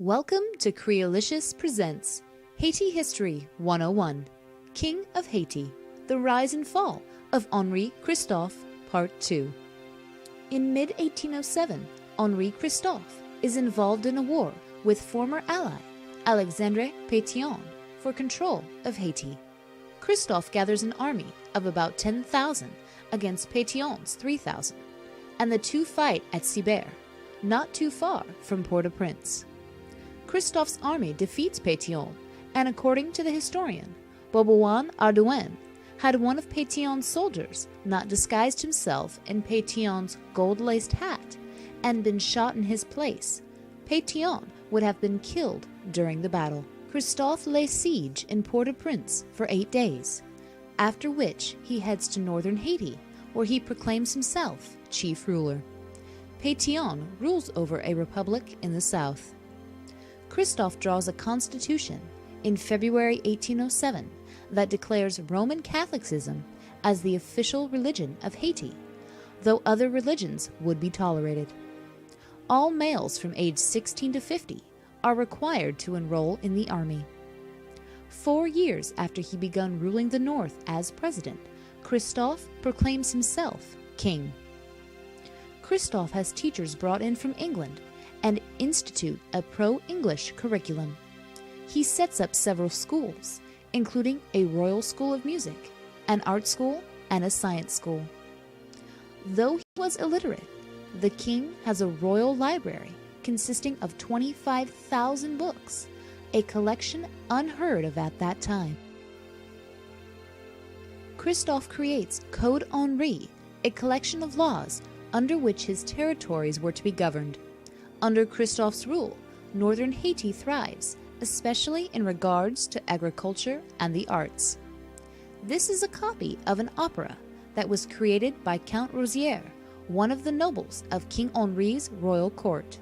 Welcome to Creolicious Presents Haiti History 101, King of Haiti, The Rise and Fall of Henri Christophe, Part 2. In mid-1807, Henri Christophe is involved in a war with former ally Alexandre Pétion for control of Haiti. Christophe gathers an army of about 10,000 against Pétion's 3,000, and the two fight at Cibert, not too far from Port-au-Prince. Christophe's army defeats Pétion, and according to the historian, Boboan Ardouin had one of Pétion's soldiers not disguised himself in Pétion's gold-laced hat and been shot in his place, Pétion would have been killed during the battle. Christophe lays siege in Port-au-Prince for 8 days, after which he heads to northern Haiti, where he proclaims himself chief ruler. Pétion rules over a republic in the south. Christophe draws a constitution in February 1807 that declares Roman Catholicism as the official religion of Haiti, though other religions would be tolerated. All males from age 16 to 50 are required to enroll in the army. 4 years after he begun ruling the North as president, Christophe proclaims himself king. Christophe has teachers brought in from England and institute a pro-English curriculum. He sets up several schools, including a royal school of music, an art school, and a science school. Though he was illiterate, the king has a royal library consisting of 25,000 books, a collection unheard of at that time. Christophe creates Code Henri, a collection of laws under which his territories were to be governed. Under Christophe's rule, northern Haiti thrives, especially in regards to agriculture and the arts. This is a copy of an opera that was created by Count Rosier, one of the nobles of King Henri's royal court.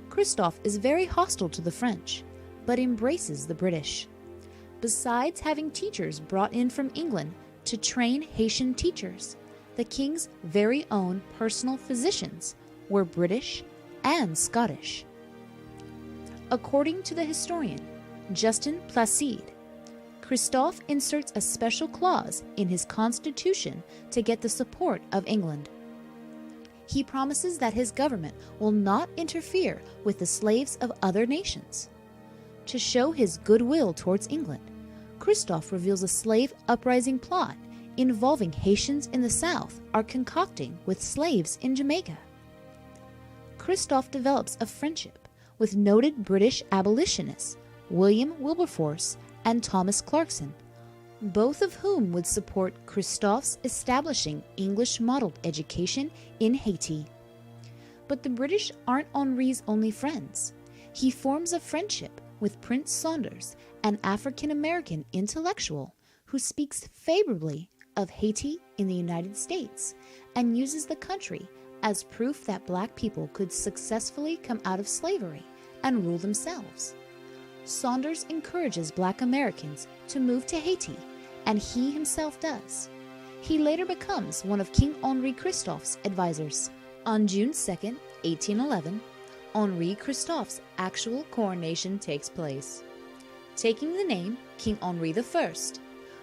Christophe is very hostile to the French, but embraces the British. Besides having teachers brought in from England to train Haitian teachers, the king's very own personal physicians were British and Scottish. According to the historian Justin Placide, Christophe inserts a special clause in his constitution to get the support of England. He promises that his government will not interfere with the slaves of other nations. To show his goodwill towards England, Christophe reveals a slave uprising plot involving Haitians in the South are concocting with slaves in Jamaica. Christophe develops a friendship with noted British abolitionists William Wilberforce and Thomas Clarkson, both of whom would support Christophe's establishing English-modeled education in Haiti. But the British aren't Henri's only friends. He forms a friendship with Prince Saunders, an African-American intellectual who speaks favorably of Haiti in the United States and uses the country as proof that black people could successfully come out of slavery and rule themselves. Saunders encourages black Americans to move to Haiti, and he himself does. He later becomes one of King Henri Christophe's advisors. On June 2, 1811, Henri Christophe's actual coronation takes place. Taking the name King Henri I,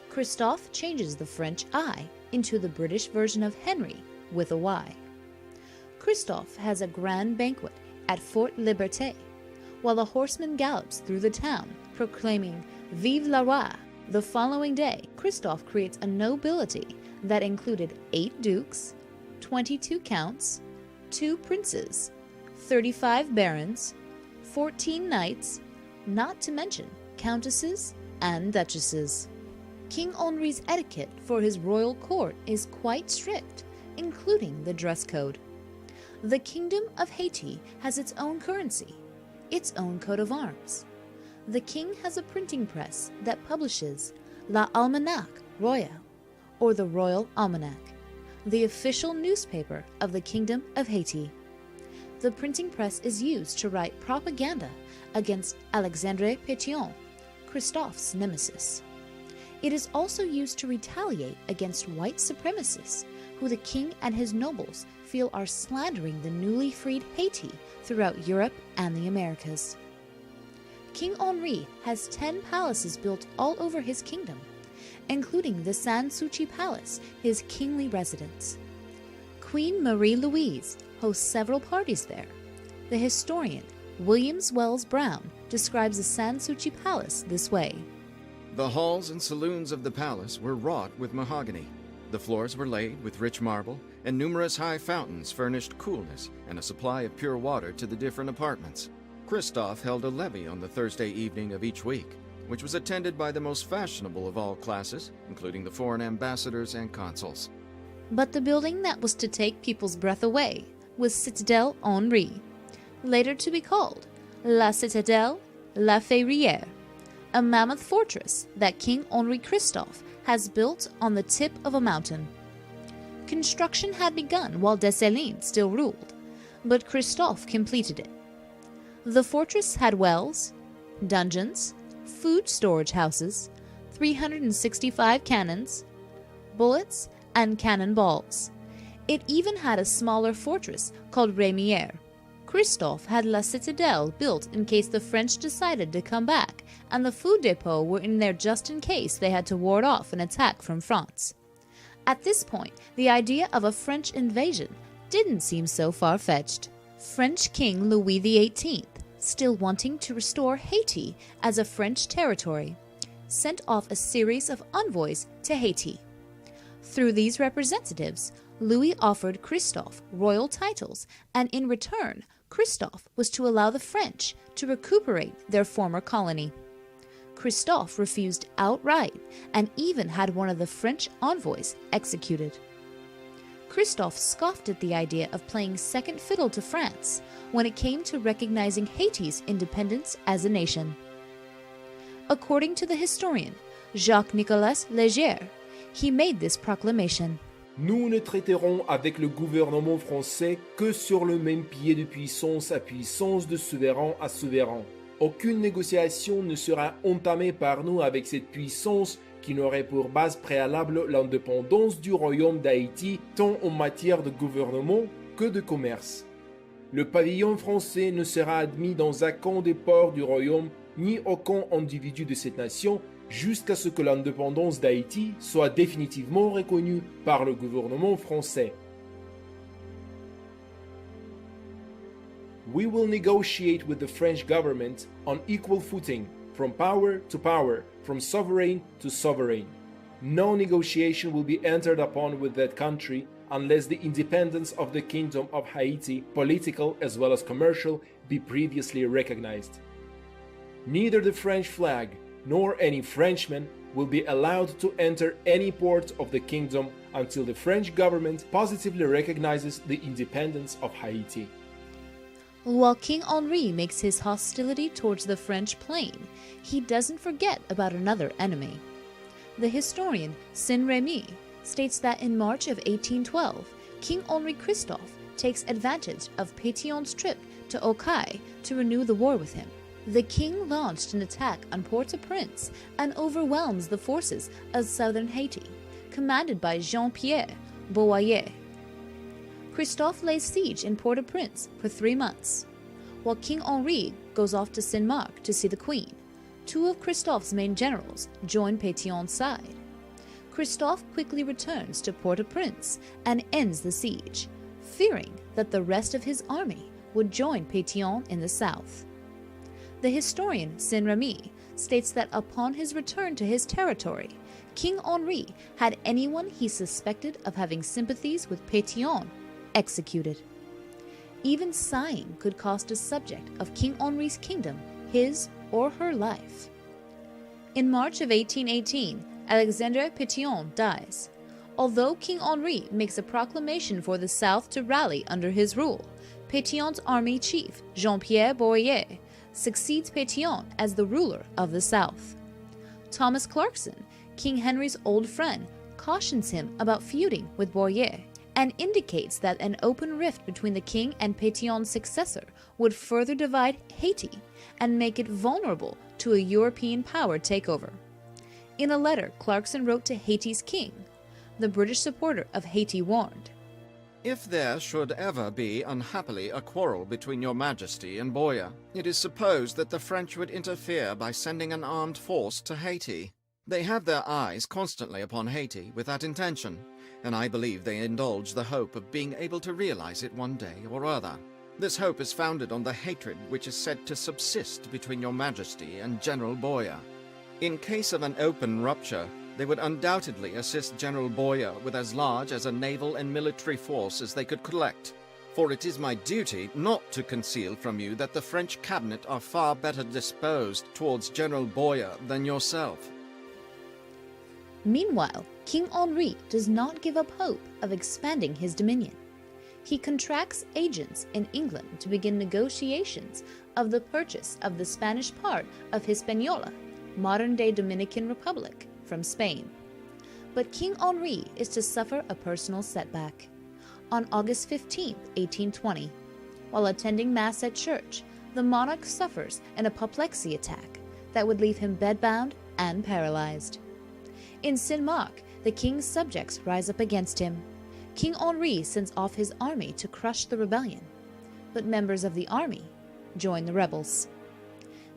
Christophe changes the French I into the British version of Henry with a Y. Christophe has a grand banquet at Fort Liberté, while a horseman gallops through the town, proclaiming Vive le Roi. The following day, Christophe creates a nobility that included 8 dukes, 22 counts, 2 princes, 35 barons, 14 knights, not to mention countesses and duchesses. King Henri's etiquette for his royal court is quite strict, including the dress code. The Kingdom of Haiti has its own currency, its own coat of arms. The king has a printing press that publishes La Almanach Royale, or the Royal Almanac, the official newspaper of the Kingdom of Haiti. The printing press is used to write propaganda against Alexandre Pétion, Christophe's nemesis. It is also used to retaliate against white supremacists who the king and his nobles feel are slandering the newly freed Haiti throughout Europe and the Americas. King Henri has 10 palaces built all over his kingdom, including the Sans Souci Palace, his kingly residence. Queen Marie-Louise hosts several parties there. The historian Williams Wells Brown describes the Sans Souci Palace this way. The halls and saloons of the palace were wrought with mahogany. The floors were laid with rich marble, and numerous high fountains furnished coolness and a supply of pure water to the different apartments. Christophe held a levee on the Thursday evening of each week, which was attended by the most fashionable of all classes, including the foreign ambassadors and consuls. But the building that was to take people's breath away was Citadelle Henri, later to be called La Citadelle La Ferrière, a mammoth fortress that King Henri Christophe has built on the tip of a mountain. Construction had begun while Dessalines still ruled, but Christophe completed it. The fortress had wells, dungeons, food storage houses, 365 cannons, bullets, and cannonballs. It even had a smaller fortress called Rémière. Christophe had La Citadelle built in case the French decided to come back, and the food depot were in there just in case they had to ward off an attack from France. At this point, the idea of a French invasion didn't seem so far-fetched. French King Louis XVIII, still wanting to restore Haiti as a French territory, sent off a series of envoys to Haiti. Through these representatives, Louis offered Christophe royal titles, and in return, Christophe was to allow the French to recuperate their former colony. Christophe refused outright and even had one of the French envoys executed. Christophe scoffed at the idea of playing second fiddle to France when it came to recognizing Haiti's independence as a nation. According to the historian Jacques-Nicolas Léger, he made this proclamation. Nous ne traiterons avec le gouvernement français que sur le même pied de puissance à puissance, de souverain à souverain. Aucune négociation ne sera entamée par nous avec cette puissance qui n'aurait pour base préalable l'indépendance du royaume d'Haïti tant en matière de gouvernement que de commerce. Le pavillon français ne sera admis dans aucun des ports du royaume ni aucun individu de cette nation jusqu'à ce que l'indépendance d'Haïti soit définitivement reconnue par le gouvernement français. We will negotiate with the French government on equal footing, from power to power, from sovereign to sovereign. No negotiation will be entered upon with that country unless the independence of the Kingdom of Haiti, political as well as commercial, be previously recognized. Neither the French flag nor any Frenchman will be allowed to enter any port of the kingdom until the French government positively recognizes the independence of Haiti. While King Henri makes his hostility towards the French plain, he doesn't forget about another enemy. The historian Saint-Remy states that in March of 1812, King Henri Christophe takes advantage of Pétion's trip to Okai to renew the war with him. The king launched an attack on Port-au-Prince and overwhelms the forces of southern Haiti, commanded by Jean-Pierre Boyer. Christophe lays siege in Port-au-Prince for 3 months, while King Henri goes off to Saint-Marc to see the queen. 2 of Christophe's main generals join Pétion's side. Christophe quickly returns to Port-au-Prince and ends the siege, fearing that the rest of his army would join Pétion in the south. The historian Saint-Remy states that upon his return to his territory, King Henri had anyone he suspected of having sympathies with Pétion executed. Even sighing could cost a subject of King Henri's kingdom his or her life. In March of 1818, Alexandre Pétion dies. Although King Henri makes a proclamation for the South to rally under his rule, Pétion's army chief, Jean-Pierre Boyer, succeeds Pétion as the ruler of the South. Thomas Clarkson, King Henry's old friend, cautions him about feuding with Boyer and indicates that an open rift between the king and Pétion's successor would further divide Haiti and make it vulnerable to a European power takeover. In a letter Clarkson wrote to Haiti's king, the British supporter of Haiti warned. If there should ever be unhappily a quarrel between your majesty and Boya, it is supposed that the French would interfere by sending an armed force to Haiti. They have their eyes constantly upon Haiti with that intention, and I believe they indulge the hope of being able to realize it one day or other. This hope is founded on the hatred which is said to subsist between your majesty and General Boya. In case of an open rupture, they would undoubtedly assist General Boya with as large as a naval and military force as they could collect. For it is my duty not to conceal from you that the French cabinet are far better disposed towards General Boya than yourself. Meanwhile, King Henri does not give up hope of expanding his dominion. He contracts agents in England to begin negotiations of the purchase of the Spanish part of Hispaniola, modern-day Dominican Republic, from Spain. But King Henri is to suffer a personal setback. On August 15, 1820, while attending Mass at church, the monarch suffers an apoplexy attack that would leave him bedbound and paralyzed. In Saint-Marc, the king's subjects rise up against him. King Henri sends off his army to crush the rebellion, but members of the army join the rebels.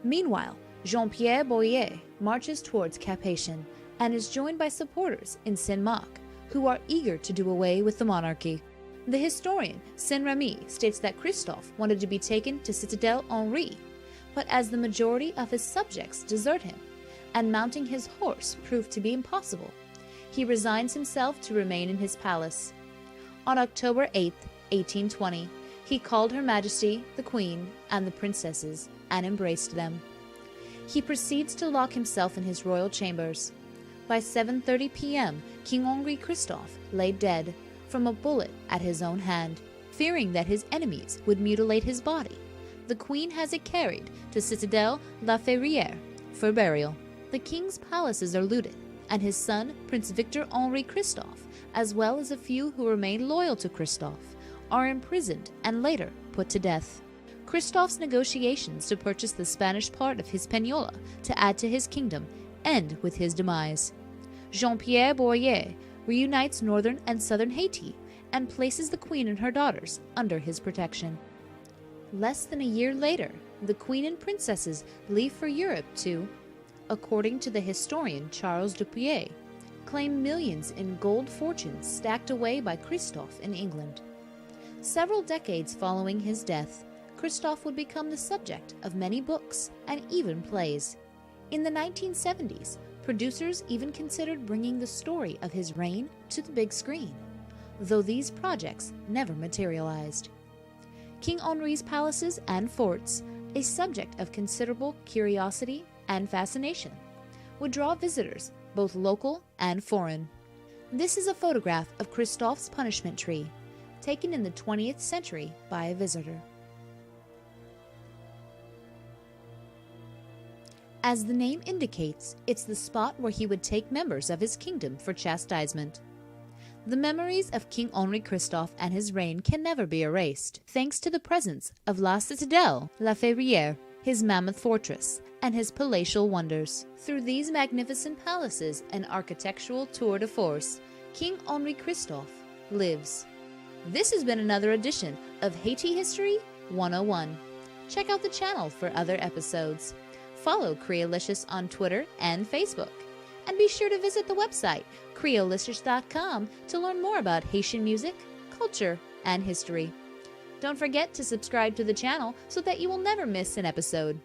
Meanwhile, Jean-Pierre Boyer marches towards Cap-Haïtien and is joined by supporters in Saint-Marc, who are eager to do away with the monarchy. The historian Saint-Remy states that Christophe wanted to be taken to Citadel Henri, but as the majority of his subjects desert him, and mounting his horse proved to be impossible, he resigns himself to remain in his palace. On October 8, 1820, he called Her Majesty, the Queen, and the princesses, and embraced them. He proceeds to lock himself in his royal chambers. By 7:30 p.m., King Henri Christophe lay dead from a bullet at his own hand. Fearing that his enemies would mutilate his body, the Queen has it carried to Citadel La Ferrière for burial. The king's palaces are looted, and his son, Prince Victor Henri Christophe, as well as a few who remain loyal to Christophe, are imprisoned and later put to death. Christophe's negotiations to purchase the Spanish part of Hispaniola to add to his kingdom end with his demise. Jean-Pierre Boyer reunites northern and southern Haiti and places the queen and her daughters under his protection. Less than a year later, the queen and princesses leave for Europe to, according to the historian Charles Dupuy, claim millions in gold fortunes stacked away by Christophe in England. Several decades following his death, Christophe would become the subject of many books and even plays. In the 1970s, producers even considered bringing the story of his reign to the big screen, though these projects never materialized. King Henri's palaces and forts, a subject of considerable curiosity and fascination, would draw visitors, both local and foreign. This is a photograph of Christophe's punishment tree, taken in the 20th century by a visitor. As the name indicates, it's the spot where he would take members of his kingdom for chastisement. The memories of King Henri Christophe and his reign can never be erased, thanks to the presence of La Citadelle, La Ferrière, his mammoth fortress, and his palatial wonders. Through these magnificent palaces and architectural tour de force, King Henri Christophe lives. This has been another edition of Haiti History 101. Check out the channel for other episodes. Follow Creolicious on Twitter and Facebook. And be sure to visit the website, creolicious.com, to learn more about Haitian music, culture, and history. Don't forget to subscribe to the channel so that you will never miss an episode.